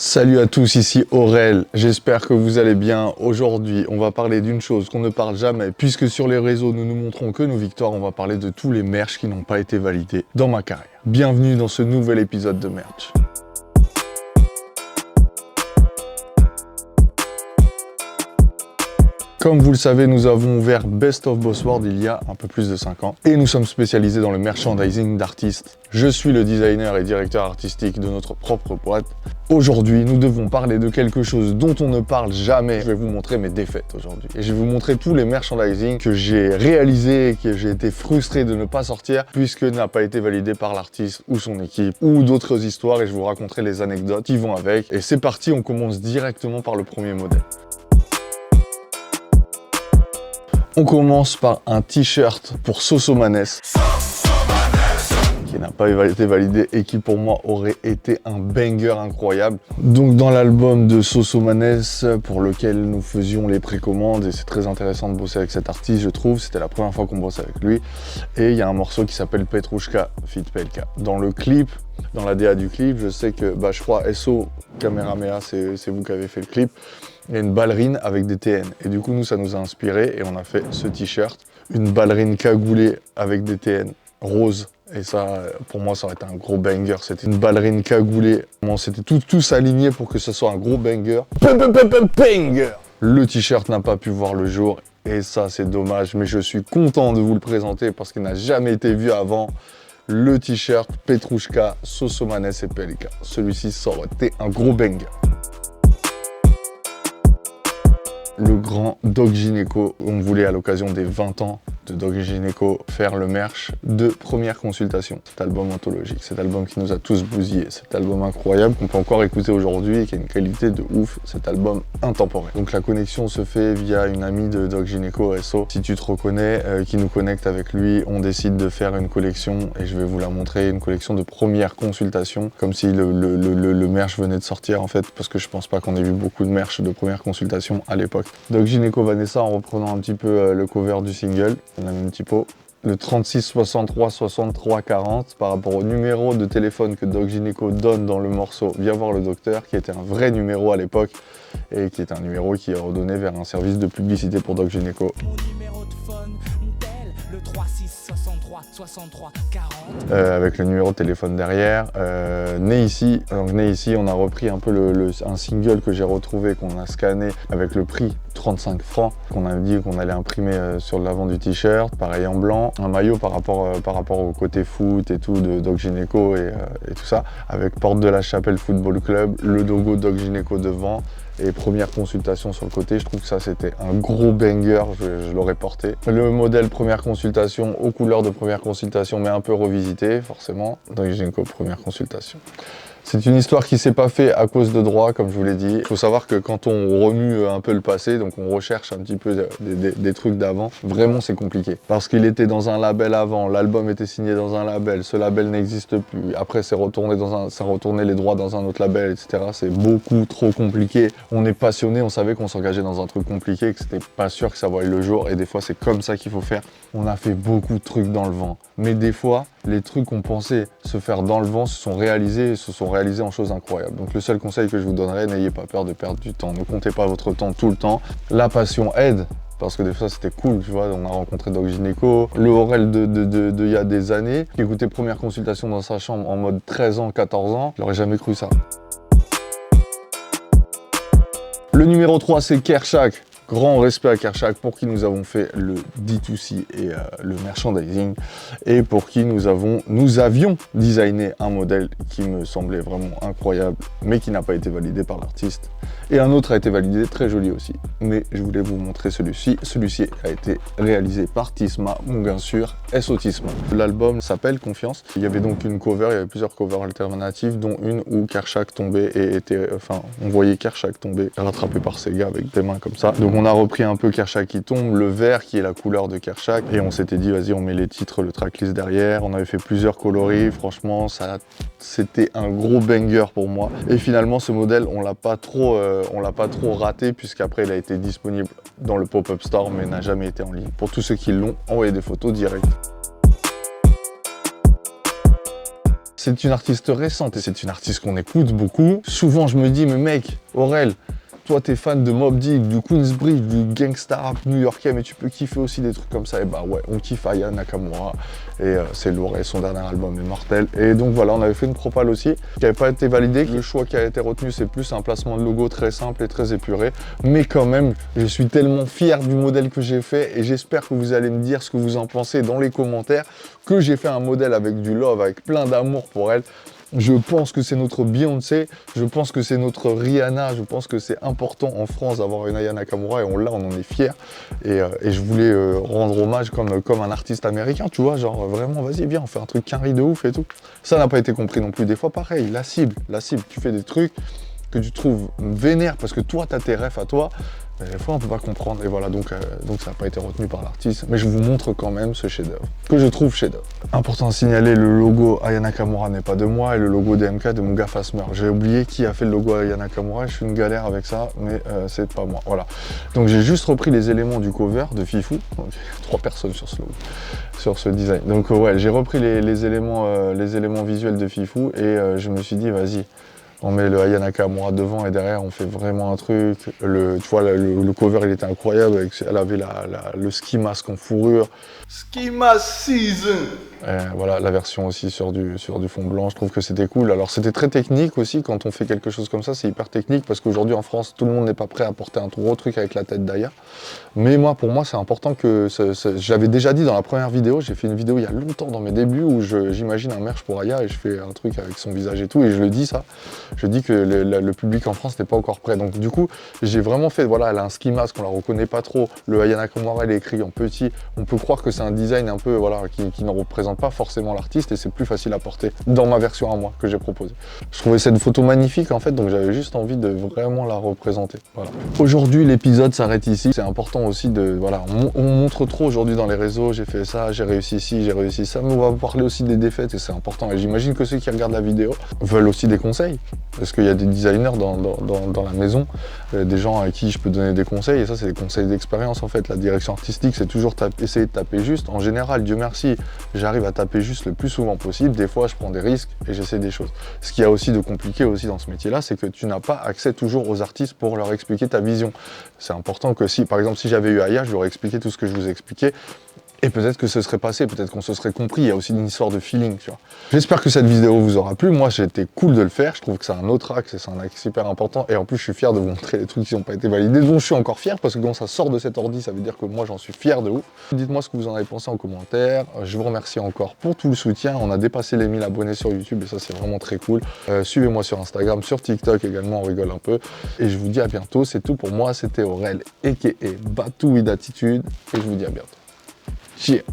Salut à tous, ici Aurel, j'espère que vous allez bien. Aujourd'hui, on va parler d'une chose qu'on ne parle jamais, puisque sur les réseaux, nous nous montrons que nos victoires, on va parler de tous les merch qui n'ont pas été validés dans ma carrière. Bienvenue dans ce nouvel épisode de Merch. Comme vous le savez, nous avons ouvert Best of Boss World il y a un peu plus de 5 ans et nous sommes spécialisés dans le merchandising d'artistes. Je suis le designer et directeur artistique de notre propre boîte. Aujourd'hui, nous devons parler de quelque chose dont on ne parle jamais. Je vais vous montrer mes défaites aujourd'hui et je vais vous montrer tous les merchandising que j'ai réalisés et que j'ai été frustré de ne pas sortir puisque n'a pas été validé par l'artiste ou son équipe ou d'autres histoires et je vous raconterai les anecdotes qui vont avec. Et c'est parti, on commence directement par le premier modèle. On commence par un t-shirt pour Sosomanes qui n'a pas été validé et qui pour moi aurait été un banger incroyable. Donc dans l'album de Sosomanes pour lequel nous faisions les précommandes et c'est très intéressant de bosser avec cet artiste je trouve, c'était la première fois qu'on bosse avec lui et il y a un morceau qui s'appelle Petrushka feat PLK. Dans le clip, dans la DA du clip, je sais que je crois SO Kamehameha c'est vous qui avez fait le clip. Il y a une ballerine avec des TN. Et du coup, nous, ça nous a inspiré et on a fait ce t-shirt. Une ballerine cagoulée avec des TN rose. Et ça, pour moi, ça aurait été un gros banger. C'était une ballerine cagoulée. C'était tous alignés pour que ce soit un gros banger. Banger! Le t-shirt n'a pas pu voir le jour. Et ça, c'est dommage. Mais je suis content de vous le présenter parce qu'il n'a jamais été vu avant. Le t-shirt Petrushka, Sosomanes et PLK. Celui-ci, ça aurait été un gros banger. Le grand Doc Gynéco, on voulait à l'occasion des 20 ans de Doc Gynéco faire le merch de première consultation. Cet album anthologique, cet album qui nous a tous bousillés, cet album incroyable qu'on peut encore écouter aujourd'hui et qui a une qualité de ouf, cet album intemporel. Donc la connexion se fait via une amie de Doc Gynéco, SO. Si tu te reconnais, qui nous connecte avec lui, on décide de faire une collection et je vais vous la montrer, une collection de première consultation, comme si le merch venait de sortir en fait, parce que je pense pas qu'on ait vu beaucoup de merch de première consultation à l'époque. Doc Gynéco Vanessa en reprenant un petit peu le cover du single, on a mis un petit pot. Le 36 63 63 40 par rapport au numéro de téléphone que Doc Gynéco donne dans le morceau Viens voir le docteur, qui était un vrai numéro à l'époque et qui est un numéro qui est redonné vers un service de publicité pour Doc Gynéco. Mon numéro de phone, le 36 63 63 40. Avec le numéro de téléphone derrière. Né ici, donc Né ici, on a repris un peu un single que j'ai retrouvé, qu'on a scanné avec le prix 35 francs, qu'on a dit qu'on allait imprimer sur l'avant du t-shirt, pareil en blanc, un maillot par rapport au côté foot et tout de Doc Gynéco et tout ça, avec Porte de la Chapelle Football Club, le logo Doc Gynéco devant et première consultation sur le côté. Je trouve que ça c'était un gros banger, je l'aurais porté. Le modèle première consultation aux couleurs de première consultation mais un peu revisité forcément, Doc Gynéco première consultation. C'est une histoire qui s'est pas fait à cause de droit, comme je vous l'ai dit. Il faut savoir que quand on remue un peu le passé, donc on recherche un petit peu des trucs d'avant, vraiment c'est compliqué. Parce qu'il était dans un label avant, l'album était signé dans un label, ce label n'existe plus. Après c'est retourné les droits dans un autre label, etc. C'est beaucoup trop compliqué. On est passionné, on savait qu'on s'engageait dans un truc compliqué, que c'était pas sûr que ça voie le jour. Et des fois c'est comme ça qu'il faut faire. On a fait beaucoup de trucs dans le vent. Mais des fois, les trucs qu'on pensait se faire dans le vent se sont réalisés en choses incroyables. Donc le seul conseil que je vous donnerais, n'ayez pas peur de perdre du temps. Ne comptez pas votre temps tout le temps. La passion aide. Parce que des fois c'était cool, tu vois, on a rencontré Doc Gynéco, le Aurel de il y a des années, qui écoutait première consultation dans sa chambre en mode 13 ans, 14 ans, j'aurais jamais cru ça. Le numéro 3 c'est Kershak. Grand respect à Kershak pour qui nous avons fait le D2C et le merchandising et pour qui nous avions designé un modèle qui me semblait vraiment incroyable mais qui n'a pas été validé par l'artiste. Et un autre a été validé, très joli aussi. Mais je voulais vous montrer celui-ci. Celui-ci a été réalisé par Tisma, mon gars sûr, SO Tisma. L'album s'appelle Confiance. Il y avait donc une cover, il y avait plusieurs covers alternatives, dont une où Kershak tombait et on voyait Kershak tomber, rattrapé par ses gars avec des mains comme ça. Donc on a repris un peu Kershak qui tombe, le vert qui est la couleur de Kershak, et on s'était dit vas-y on met les titres, le tracklist derrière. On avait fait plusieurs coloris, franchement c'était un gros banger pour moi. Et finalement ce modèle on l'a pas trop raté puisqu'après il a été disponible dans le pop-up store mais n'a jamais été en ligne. Pour tous ceux qui l'ont, envoyez des photos direct. c'est une artiste récente et c'est une artiste qu'on écoute beaucoup. Souvent, je me dis, mais mec, Aurel, toi, t'es fan de Mobb Deep, du Queensbridge, du gangsta rap new-yorkais, mais tu peux kiffer aussi des trucs comme ça. Et bah ouais, on kiffe Aya Nakamura. Et c'est lourd, et son dernier album est mortel. Et donc voilà, on avait fait une propale aussi, qui n'avait pas été validée. Le choix qui a été retenu, c'est plus un placement de logo très simple et très épuré. Mais quand même, je suis tellement fier du modèle que j'ai fait. Et j'espère que vous allez me dire ce que vous en pensez dans les commentaires. Que j'ai fait un modèle avec du love, avec plein d'amour pour elle. Je pense que c'est notre Beyoncé, je pense que c'est notre Rihanna, je pense que c'est important en France d'avoir une Aya Nakamura et on l'a, on en est fiers. Et je voulais rendre hommage comme un artiste américain, tu vois, genre vraiment, vas-y, viens, on fait un truc carré de ouf et tout. Ça n'a pas été compris non plus. Des fois, pareil, la cible, tu fais des trucs que tu trouves vénères parce que toi, t'as tes refs à toi. Des fois, on peut pas comprendre. Et voilà, donc ça n'a pas été retenu par l'artiste. Mais je vous montre quand même ce chef-d'œuvre, que je trouve chef-d'œuvre. Important à signaler, le logo Aya Nakamura n'est pas de moi et le logo DMK de Muga Fasmer. J'ai oublié qui a fait le logo Aya Nakamura. Je suis une galère avec ça, mais c'est pas moi. Voilà. Donc j'ai juste repris les éléments du cover de Fifou. Donc, 3 personnes sur ce logo, sur ce design. Donc ouais, j'ai repris les éléments visuels de Fifou et je me suis dit, vas-y. On met le Aya Nakamura devant et derrière on fait vraiment un truc. Tu vois, le cover il était incroyable. Elle avait le ski mask en fourrure. Ski mask season. Voilà, la version aussi sur du fond blanc, je trouve que c'était cool. Alors c'était très technique aussi, quand on fait quelque chose comme ça, c'est hyper technique parce qu'aujourd'hui en France, tout le monde n'est pas prêt à porter un gros truc avec la tête d'Aya. Mais pour moi, c'est important que, j'avais déjà dit dans la première vidéo, j'ai fait une vidéo il y a longtemps dans mes débuts où j'imagine un merch pour Aya et je fais un truc avec son visage et tout et je le dis ça. Je dis que le public en France n'est pas encore prêt. Donc du coup, j'ai vraiment fait, voilà, elle a un ski mask, on la reconnaît pas trop. Le Aya Nakamura, elle est écrit en petit. On peut croire que c'est un design un peu, voilà, qui ne représente pas forcément l'artiste et c'est plus facile à porter dans ma version à moi que j'ai proposée. Je trouvais cette photo magnifique en fait, donc j'avais juste envie de vraiment la représenter. Voilà. Aujourd'hui, l'épisode s'arrête ici. C'est important aussi de, voilà, on montre trop aujourd'hui dans les réseaux, j'ai fait ça, j'ai réussi ici, j'ai réussi ça, mais on va parler aussi des défaites et c'est important. Et j'imagine que ceux qui regardent la vidéo veulent aussi des conseils. Parce qu'il y a des designers dans la maison, des gens à qui je peux donner des conseils, et ça c'est des conseils d'expérience en fait. La direction artistique, c'est toujours essayer de taper juste. En général, Dieu merci, j'arrive à taper juste le plus souvent possible. Des fois, je prends des risques et j'essaie des choses. Ce qu'il y a aussi de compliqué aussi dans ce métier-là, c'est que tu n'as pas accès toujours aux artistes pour leur expliquer ta vision. C'est important que si, par exemple, si j'avais eu Aya, je lui aurais expliqué tout ce que je vous ai expliqué. Et peut-être que ce serait passé, peut-être qu'on se serait compris, il y a aussi une histoire de feeling, tu vois. J'espère que cette vidéo vous aura plu, moi c'était cool de le faire, je trouve que c'est un autre axe et c'est un axe super important, et en plus je suis fier de vous montrer les trucs qui n'ont pas été validés, dont je suis encore fier, parce que quand ça sort de cet ordi, ça veut dire que moi j'en suis fier de ouf. Dites-moi ce que vous en avez pensé en commentaire, je vous remercie encore pour tout le soutien, on a dépassé les 1000 abonnés sur YouTube, et ça c'est vraiment très cool. Suivez-moi sur Instagram, sur TikTok également, on rigole un peu, et je vous dis à bientôt, c'est tout pour moi, c'était Aurel, a.k.a. Batou with Attitude, et je vous dis à bientôt. Cheers.